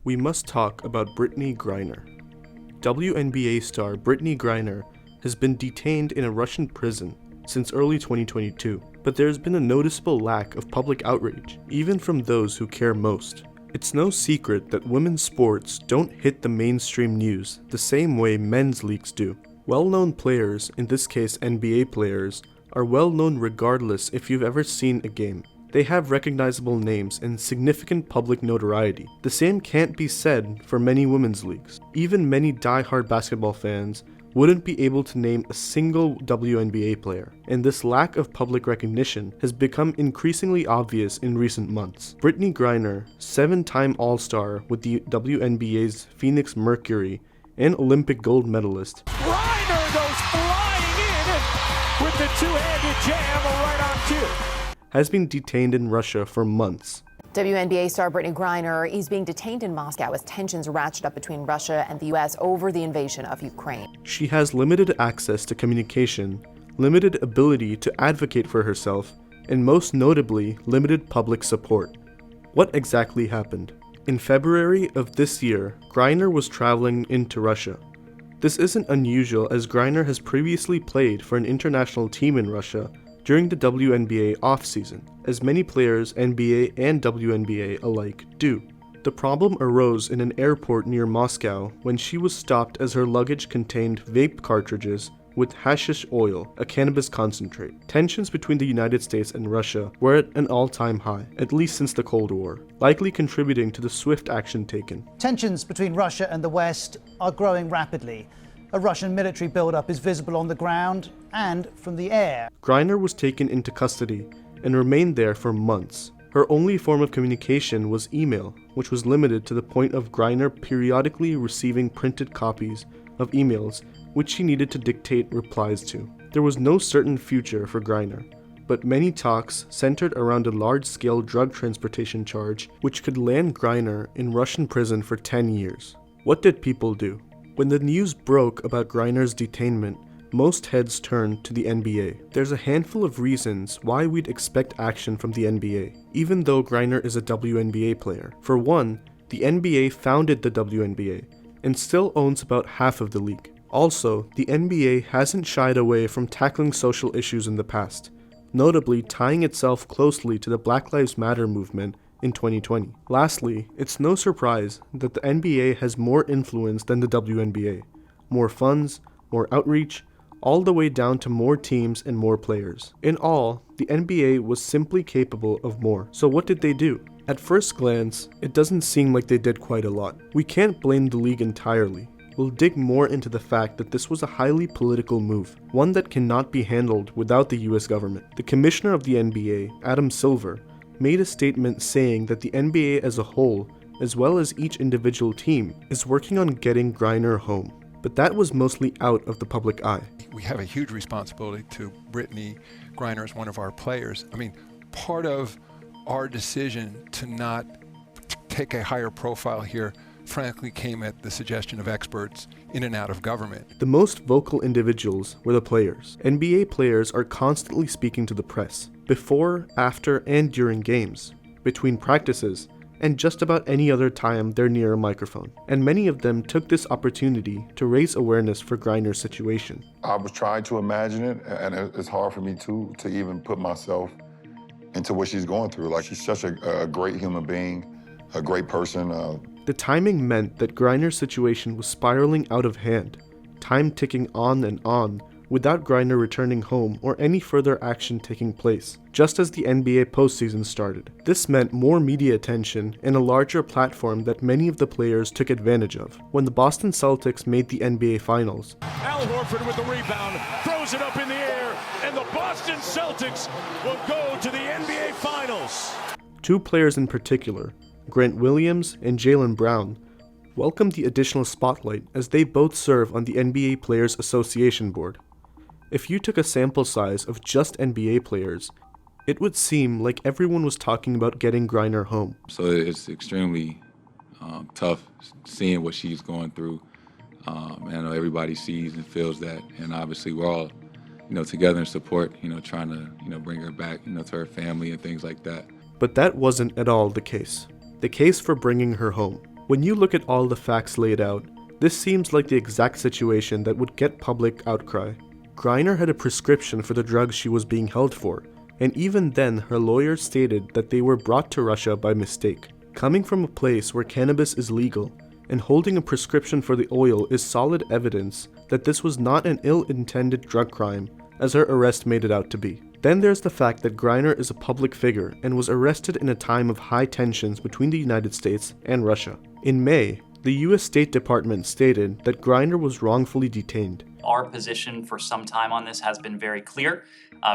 we must talk about Brittney Griner. WNBA star Brittney Griner has been detained in a Russian prison since early 2022, but there has been a noticeable lack of public outrage, even from those who care most. It's no secret that women's sports don't hit the mainstream news the same way men's leagues do. Well-known players, in this case NBA players, are well-known regardless if you've ever seen a game. They have recognizable names and significant public notoriety. The same can't be said for many women's leagues. Even many die-hard basketball fans wouldn't be able to name a single WNBA player, and this lack of public recognition has become increasingly obvious in recent months. Brittney Griner, 7-time All-Star with the WNBA's Phoenix Mercury and Olympic gold medalist, Griner goes flying in and with the two-handed jam right on cue, has been detained in Russia for months. WNBA star Brittney Griner is being detained in Moscow as tensions ratchet up between Russia and the U.S. over the invasion of Ukraine. She has limited access to communication, limited ability to advocate for herself, and most notably, limited public support. What exactly happened? In February of this year, Griner was traveling into Russia. This isn't unusual as Griner has previously played for an international team in Russia during the WNBA off-season, as many players, NBA and WNBA alike, do. The problem arose in an airport near Moscow when she was stopped as her luggage contained vape cartridges with hashish oil, a cannabis concentrate. Tensions between the United States and Russia were at an all-time high, at least since the Cold War, likely contributing to the swift action taken. Tensions between Russia and the West are growing rapidly. A Russian military buildup is visible on the ground and from the air. Griner was taken into custody and remained there for months. Her only form of communication was email, which was limited to the point of Griner periodically receiving printed copies of emails which she needed to dictate replies to. There was no certain future for Griner, but many talks centered around a large-scale drug transportation charge which could land Griner in Russian prison for 10 years. What did people do? When the news broke about Griner's detainment, most heads turned to the NBA. There's a handful of reasons why we'd expect action from the NBA, even though Griner is a WNBA player. For one, the NBA founded the WNBA and still owns about half of the league. Also, the NBA hasn't shied away from tackling social issues in the past, notably tying itself closely to the Black Lives Matter movement in 2020. Lastly, it's no surprise that the NBA has more influence than the WNBA. More funds, more outreach, all the way down to more teams and more players. In all, the NBA was simply capable of more. So what did they do? At first glance, it doesn't seem like they did quite a lot. We can't blame the league entirely. We'll dig more into the fact that this was a highly political move, one that cannot be handled without the US government. The commissioner of the NBA, Adam Silver, made a statement saying that the NBA as a whole, as well as each individual team, is working on getting Griner home. But that was mostly out of the public eye. We have a huge responsibility to Brittney Griner as one of our players. I mean, part of our decision to not take a higher profile here frankly came at the suggestion of experts in and out of government. The most vocal individuals were the players. NBA players are constantly speaking to the press, before, after, and during games, between practices, and just about any other time they're near a microphone. And many of them took this opportunity to raise awareness for Griner's situation. I was trying to imagine it, and it's hard for me to even put myself into what she's going through. Like, she's such a great human being, a great person. The timing meant that Griner's situation was spiraling out of hand, time ticking on and on, without Griner returning home or any further action taking place, just as the NBA postseason started. This meant more media attention and a larger platform that many of the players took advantage of. When the Boston Celtics made the NBA Finals, Al Horford with the rebound, throws it up in the air, and the Boston Celtics will go to the NBA Finals. two players in particular, Grant Williams and Jaylen Brown, welcomed the additional spotlight as they both serve on the NBA Players Association board. If you took a sample size of just NBA players, it would seem like everyone was talking about getting Griner home. So it's extremely tough seeing what she's going through. And I know everybody sees and feels that, and obviously we're all, together in support, trying to, bring her back, to her family and things like that. But that wasn't at all the case. The case for bringing her home. When you look at all the facts laid out, this seems like the exact situation that would get public outcry. Griner had a prescription for the drugs she was being held for, and even then her lawyers stated that they were brought to Russia by mistake. Coming from a place where cannabis is legal, and holding a prescription for the oil is solid evidence that this was not an ill-intended drug crime, as her arrest made it out to be. Then there's the fact that Griner is a public figure and was arrested in a time of high tensions between the United States and Russia. In May, the US State Department stated that Griner was wrongfully detained. Our position for some time on this has been very clear.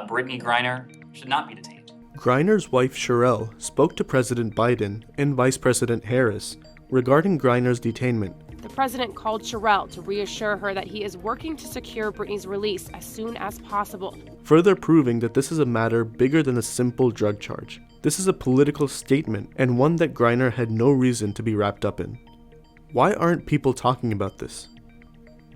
Brittney Griner should not be detained. Griner's wife Sherelle spoke to President Biden and Vice President Harris regarding Griner's detainment. The president called Sherelle to reassure her that he is working to secure Brittney's release as soon as possible, further proving that this is a matter bigger than a simple drug charge. This is a political statement, and one that Griner had no reason to be wrapped up in. Why aren't people talking about this?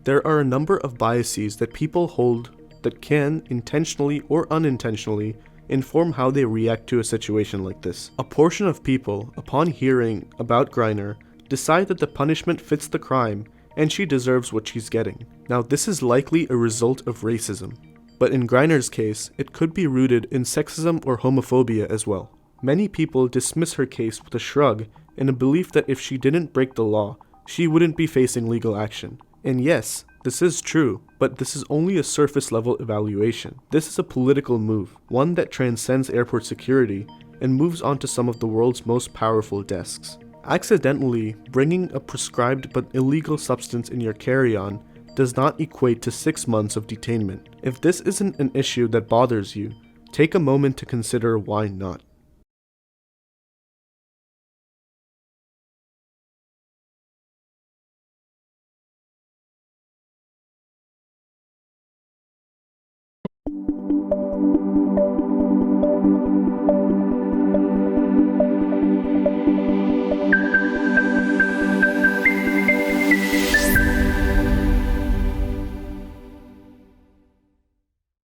There are a number of biases that people hold that can, intentionally or unintentionally, inform how they react to a situation like this. A portion of people, upon hearing about Griner, decide that the punishment fits the crime and she deserves what she's getting. Now, this is likely a result of racism, but in Griner's case, it could be rooted in sexism or homophobia as well. Many people dismiss her case with a shrug and a belief that if she didn't break the law, she wouldn't be facing legal action. And yes, this is true, but this is only a surface level evaluation. This is a political move, one that transcends airport security and moves on to some of the world's most powerful desks. Accidentally bringing a prescribed but illegal substance in your carry-on does not equate to 6 months of detainment. If this isn't an issue that bothers you, take a moment to consider why not.